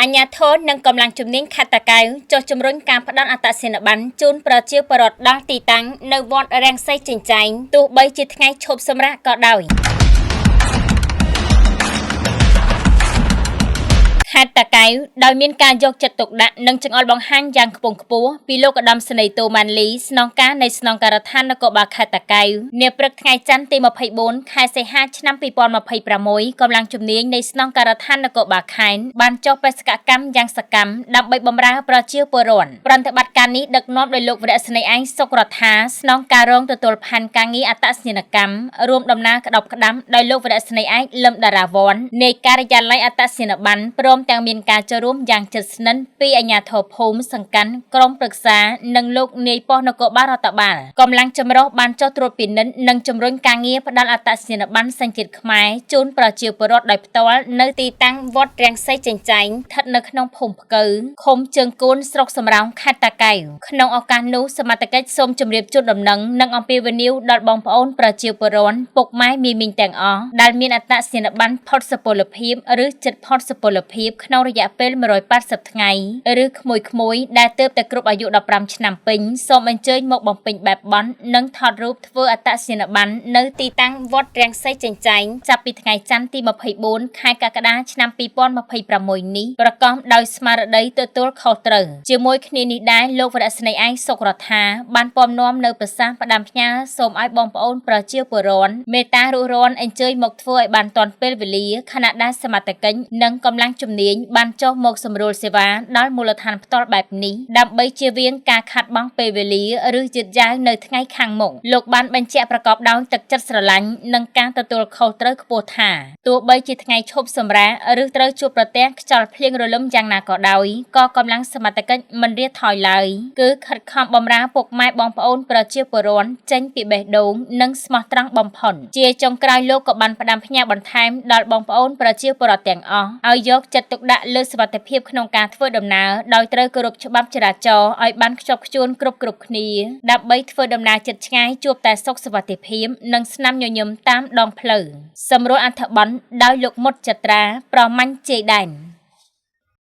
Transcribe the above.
អាជ្ញាធរនិងកម្លាំងជំនាញខេត្តតាកែវចុះជំរុញការផ្តល់អត្តសញ្ញាណប័ណ្ណជូនប្រជាពលរដ្ឋដល់ទីតាំងនៅវត្តរាំងសីចិញ្ចែងទោះបីជាថ្ងៃឈប់សម្រាកក៏ដោយខេត្តតាកែវដោយមានការយកចិត្តទុកដាក់និងចង្អុលបង្ហាញយ៉ាងខ្ពង់ខ្ពស់ពីលោកឧត្តមសេនីយ៍តូម៉ាន់លីស្នងការនៃស្នងការដ្ឋាននគរបាលខេត្តតាកែវនាព្រឹកថ្ងៃច័ន្ទទី24ខែសីហាឆ្នាំ2026កម្លាំងជំនាញនៃស្នងការដ្ឋាននគរបាលខេត្តបានចុះបេសកកម្មយ៉ាងសកម្មដើម្បីបម្រើប្រជាពលរដ្ឋប្រតិបត្តិការនេះដឹកនាំដោយលោកវរៈស្នេហ៍ឯងសុករដ្ឋាស្នងការរងទទួលផានការងារអត្តសញ្ញាណកម្មរួមដំណើរក្តោបក្តាំដោយលោកវរៈស្នេហ៍ឯកលឹមតារាវ័ននៃការិយាល័យអត្តសញ្ញាណប័ណ្ណព្រមទាំងមានការចូលរួមយ៉ាងជិតស្និទ្ធពីអាជ្ញាធរភូមិសង្កាត់ក្រុមប្រឹក្សានិងលោកនាយប៉ុស្តិ៍នគរបាលរដ្ឋបាលកម្លាំងចម្រុះបានចុះត្រួតពិនិត្យនិងជំរុញការងារផ្តល់អត្តសញ្ញាណប័ណ្ណសញ្ជាតិខ្មែរជូនប្រជាពលរដ្ឋដោយផ្ទាល់នៅទីតាំងវត្តរាំងសីចិញ្ចែងស្ថិតនៅក្នុងភូមិផ្កូវឃុំជើងគួនស្រុកសំរោងខេត្តតាកែវក្នុងឱកាសនោះសមត្ថកិច្ចសូមជម្រាបជូនដំណឹងនិងអំពាវនាវដល់បងប្អូនប្រជាពលរដ្ឋពុកម៉ែមីមីងទាំងអស់ដែលមានអត្តសញ្ញាណប័ណ្ណផុតសុពលភាពឬជិតផុតសុពលភាពក្នុងរយៈពេល180ថ្ងៃឬក្មួយៗដែលទើបតែគ្រប់អាយុ15ឆ្នាំពេញសូមអញ្ជើញមកបំពេញបែបបន់និងថតរូបធ្វើអត្តសញ្ញាណប័ណ្ណនៅទីតាំងវត្តរាំងសីចិញ្ចែងចាប់ពីថ្ងៃច័ន្ទទី24ខែកក្កដាឆ្នាំ2026នេះប្រកបដោយស្មារតីទទួលខុសត្រូវជាមួយគ្នានេះដែរលោកវរៈស្នេហ៍ឯងសុករដ្ឋាបានពំនាំនៅប្រសាសន៍ផ្ដាំផ្ញើសូមឲ្យបងប្អូនប្រជាពលរដ្ឋមេត្តារុះរាន់អញ្ជើញមកធ្វើឲ្យបានទាន់ពេលវេលាខណៈដែលសមត្ថកិច្ចនិងកម្លាំងជំនាញបានចុះមកសម្រួលសេវាដល់មូលដ្ឋានផ្ទាល់បែបនេះដើម្បីជៀសវាងការខាតបង់ពេលវេលាឬយឺតយ៉ាវនៅថ្ងៃខាងមុខលោកបានបញ្ជាក់ប្រកបដោយទឹកចិត្តស្រឡាញ់និងការទទួលខុសត្រូវខ្ពស់ថាទោះបីជាថ្ងៃឈប់សម្រាកឬត្រូវជួបប្រទះខ្យល់ភ្លៀងរលឹមយ៉ាងណាក៏ដោយក៏កម្លាំងសមត្ថកិច្ចមិនរាថយឡើយគឺខិតខំបម្រើពុកម៉ែបងប្អូនប្រជាពលរដ្ឋចេញពីបេះដូងនិងស្មោះត្រង់បំផុតជាចុងក្រោយលោកក៏បានផ្ដាំផ្ញើបន្ថែមដល់បងប្អូនប្រជាពលរដ្ឋទាំងអស់ឲ្យយកចិត្តទុកដាក់លើសុវត្ថិភាពក្នុងការធ្វើដំណើរដោយត្រូវគោរពច្បាប់ចរាចរណ៍ឲ្យបានខ្ជាប់ខ្ជួនគ្រប់គ្នាដើម្បីធ្វើដំណើរជិតឆ្ងាយជួបតែសុខសុវត្ថិភាពនិងស្នាមញញឹមតាមដងផ្លូវសម្រួលអត្ថបទដោយលោកមុតចត្រាប្រមាញ់ជ័យដែន